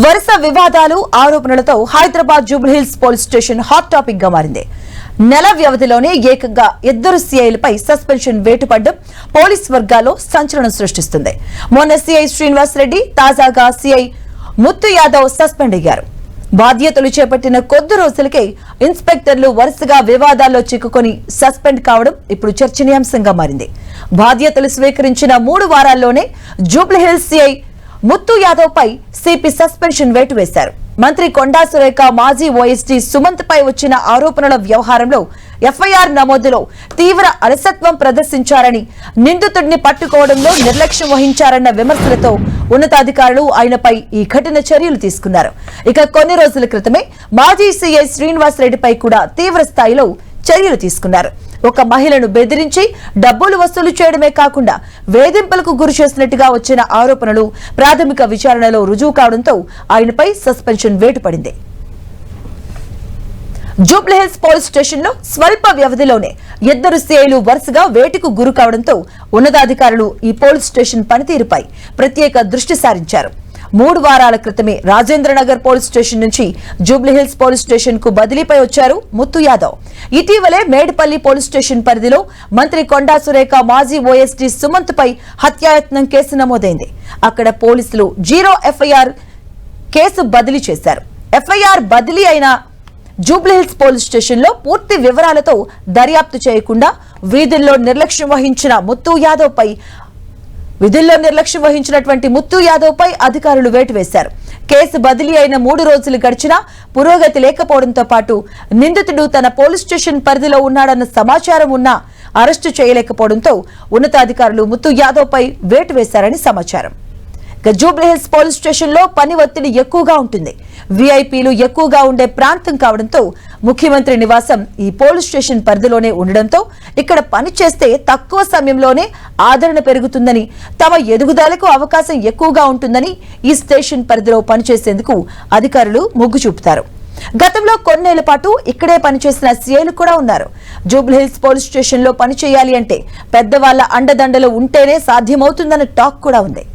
వరుస వివాదాలు ఆరోపణలతో Hyderabad Jubilee Hills police station hot topic గా మారింది. నెల వ్యవధిలోనే ఏకంగా ఇద్దరు సీఐలపై సస్పెన్షన్ వేటుపడడం పోలీస్ వర్గాల్లో సంచలనం సృష్టిస్తుంది. మొన్న సీఐ శ్రీనివాస్ రెడ్డి, తాజాగా సీఐ ముత్తు యాదవ్ సస్పెండ్ అయ్యారు. బాధ్యతలు చేపట్టిన కొద్ది రోజులకే ఇన్స్పెక్టర్లు వరుసగా వివాదాల్లో చిక్కుకొని సస్పెండ్ కావడం ఇప్పుడు చర్చనీయాంశంగా మారింది. బాధ్యతలు స్వీకరించిన 3 వారాల్లోనే జూబ్లీహిల్స్ సీఐ ముత్తు యాదవ్ పై సిపి సస్పెన్షన్ వేటు వేశారు. మంత్రి కొండా సురేఖ, మాజీ ఓఎస్డీ సుమంత్ పై వచ్చిన ఆరోపణల వ్యవహారంలో ఎఫ్ఐఆర్ నమోదులో తీవ్ర అలసత్వం ప్రదర్శించారని, నిందితుడిని పట్టుకోవడంలో నిర్లక్ష్యం వహించారన్న విమర్శలతో ఉన్నతాధికారులు ఆయనపై ఈ కఠిన చర్యలు తీసుకున్నారు. ఇక కొన్ని రోజుల క్రితమే మాజీ సీఐ శ్రీనివాస్ రెడ్డిపై కూడా తీవ్ర స్థాయిలో చర్యలు తీసుకున్నారు. ఒక మహిళను బెదిరించి డబ్బులు వసూలు చేయడమే కాకుండా వేధింపులకు గురి చేసినట్టుగా వచ్చిన ఆరోపణలు ప్రాథమిక విచారణలో రుజువు కావడంతో ఆయనపై సస్పెన్షన్ వేటు పడింది. జూబ్లీహిల్స్ పోలీస్ స్టేషన్ లో స్వల్ప వ్యవధిలోనే ఇద్దరు సీఐలు వరుసగా వేటుకు గురి కావడంతో ఉన్నతాధికారులు ఈ పోలీస్ స్టేషన్ పనితీరుపై ప్రత్యేక దృష్టి సారించారు. 3 వారాల క్రితమే రాజేంద్రనగర్ పోలీస్ స్టేషన్ నుంచి జూబ్లీహిల్స్ పోలీస్ స్టేషన్ కు బదిలీపై వచ్చారు ముత్తు యాదవ్. ఇటీవలే మేడ్పల్లి పోలీస్ స్టేషన్ పరిధిలో మంత్రి కొండా సురేఖ, మాజీ ఓఎస్డీ సుమంత్ పై హత్యాయత్నం కేసు నమోదైంది. అక్కడ పోలీసులు 0 ఎఫ్ఐఆర్ కేసు బదిలీ చేశారు. ఎఫ్ఐఆర్ బదిలీ అయిన జూబ్లీహిల్స్ పోలీస్ స్టేషన్ లో పూర్తి వివరాలతో దర్యాప్తు చేయకుండా విధుల్లో నిర్లక్ష్యం వహించినటువంటి ముత్తు యాదవ్ పై అధికారులు వేటు వేశారు. కేసు బదిలీ అయిన 3 రోజులు గడిచినా పురోగతి లేకపోవడంతో పాటు నిందితుడు తన పోలీస్ స్టేషన్ పరిధిలో ఉన్నాడన్న సమాచారం ఉన్నా అరెస్టు చేయలేకపోవడంతో ఉన్నతాధికారులు ముత్తు యాదవ్ పై వేటు వేశారని సమాచారం. జూబ్లీహిల్స్ పోలీస్ స్టేషన్ లో పని ఒత్తిడి ఎక్కువగా ఉంటుంది. వీఐపీలు ఎక్కువగా ఉండే ప్రాంతం కావడంతో ముఖ్యమంత్రి నివాసం ఈ పోలీస్ స్టేషన్ పరిధిలోనే ఉండడంతో ఇక్కడ పని చేస్తే తక్కువ సమయంలోనే ఆదరణ పెరుగుతుందని, తమ ఎదుగుదలకు అవకాశం ఎక్కువగా ఉంటుందని ఈ స్టేషన్ పరిధిలో పనిచేసేందుకు అధికారులు మొగ్గు చూపుతారు. గతంలో కొన్నేళ్ల పాటు ఇక్కడే పనిచేసిన సీఐలు కూడా ఉన్నారు. జూబ్లీహిల్స్ పోలీస్ స్టేషన్ లో పనిచేయాలి అంటే పెద్దవాళ్ల అండదండలు ఉంటేనే సాధ్యమవుతుందన్న టాక్ కూడా ఉంది.